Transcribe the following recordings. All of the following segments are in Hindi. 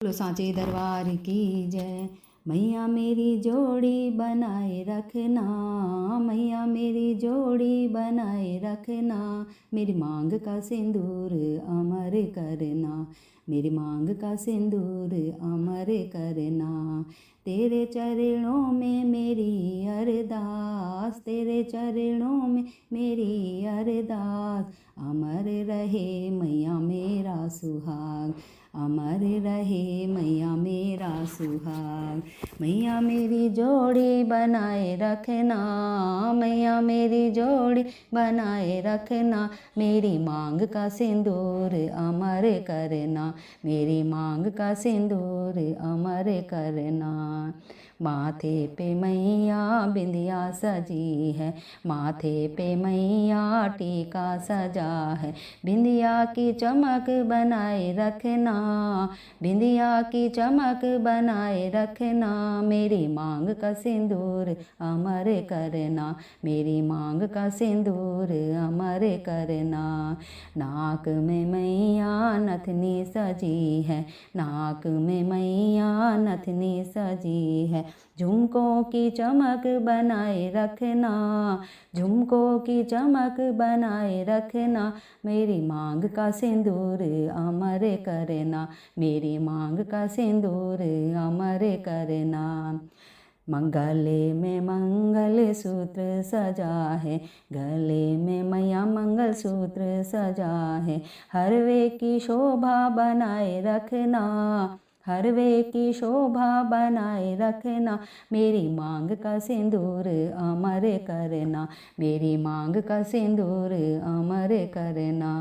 बोलो सांचे दरबार की जय। मैया मेरी जोड़ी बनाए रखना, मैया मेरी जोड़ी बनाए रखना, मेरी मांग का सिंदूर अमर करना, मेरी मांग का सिंदूर अमर करना। तेरे चरणों में मेरी अरदास, तेरे चरणों में मेरी अरदास, अमर रहे मैया मेरा सुहाग, अमर रहे मैया मेरा सुहाग। मैया मेरी जोड़ी बनाए रखना, मैया मेरी जोड़ी बनाए रखना, मेरी मांग का सिंदूर अमर करना, मेरी मांग का सिंदूर अमर करना। माथे पे मैया बिंदिया सजी है, माथे पे मैया टीका सजा है, बिंदिया की चमक बनाए रखना, बिंदिया की चमक बनाए रखना, मेरी मांग का सिंदूर अमर करना, मेरी मांग का सिंदूर अमर करना। नाक में मैया नथनी सजी है, नाक में मैया नथनी सजी है, झुमकों की चमक बनाए रखना, झुमकों की चमक बनाए रखना, मेरी मांग का सिंदूर अमर करना, मेरी मांग का सिंदूर अमर करना। गले में मंगल सूत्र सजा है, गले में मैया मंगल सूत्र सजा है, हरवे की शोभा बनाए रखना, हरवे की शोभा बनाए रखना, मेरी मांग का सिंदूर अमर करना, मेरी मांग का सिंदूर अमर करना।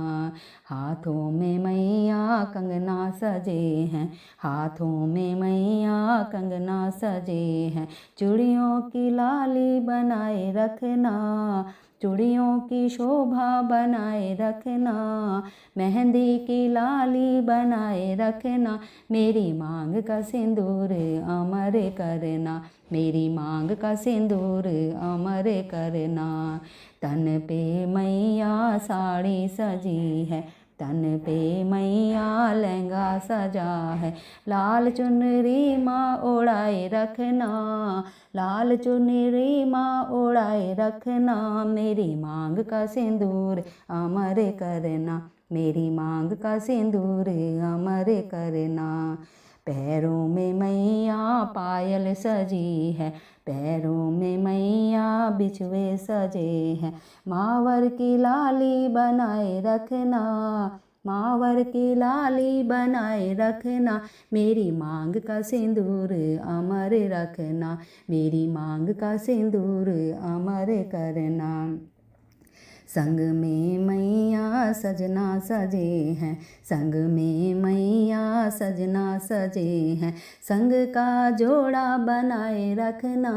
हाथों में मैया कंगना सजे हैं, हाथों में मैया कंगना सजे हैं, चूड़ियों की लाली बनाए रखना, चूड़ियों की शोभा बनाए रखना, मेहंदी की लाली बनाए रखना, मेरी मांग का सिंदूर अमर करना, मेरी मांग का सिंदूर अमर करना। तन पे मैया साड़ी सजी है, तन पे मैया लहंगा सजा है, लाल चुनरी माँ ओढ़ाए रखना, लाल चुनरी माँ ओढ़ाए रखना, मेरी मांग का सिंदूर अमर करना, मेरी मांग का सिंदूर अमर करना। पैरों में मैया पायल सजी है, पैरों में मैया बिछुए सजे हैं, मावर की लाली बनाए रखना, मावर की लाली बनाए रखना, मेरी मांग का सिंदूर अमर रखना, मेरी मांग का सिंदूर अमर करना। संग में मैया सजना सजे हैं, संग में मैया सजना सजे हैं, संग का जोड़ा बनाए रखना,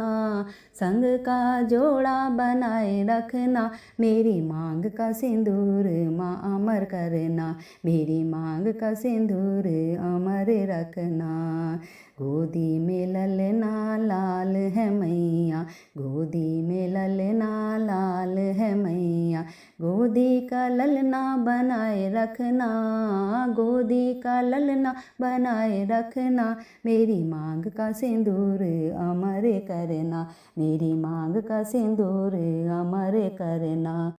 संग का जोड़ा बनाए रखना, मेरी मांग का सिंदूर माँ अमर करना, मेरी मांग का सिंदूर अमर रखना। गोदी में ललना लाल है मैया, गोदी में ललना लाल है मैया, गोदी का ललना बनाए रखना, गोदी का ललना बनाए रखना, मेरी मांग का सिंदूर अमर करना, मेरी मांग का सिंदूर अमर करना।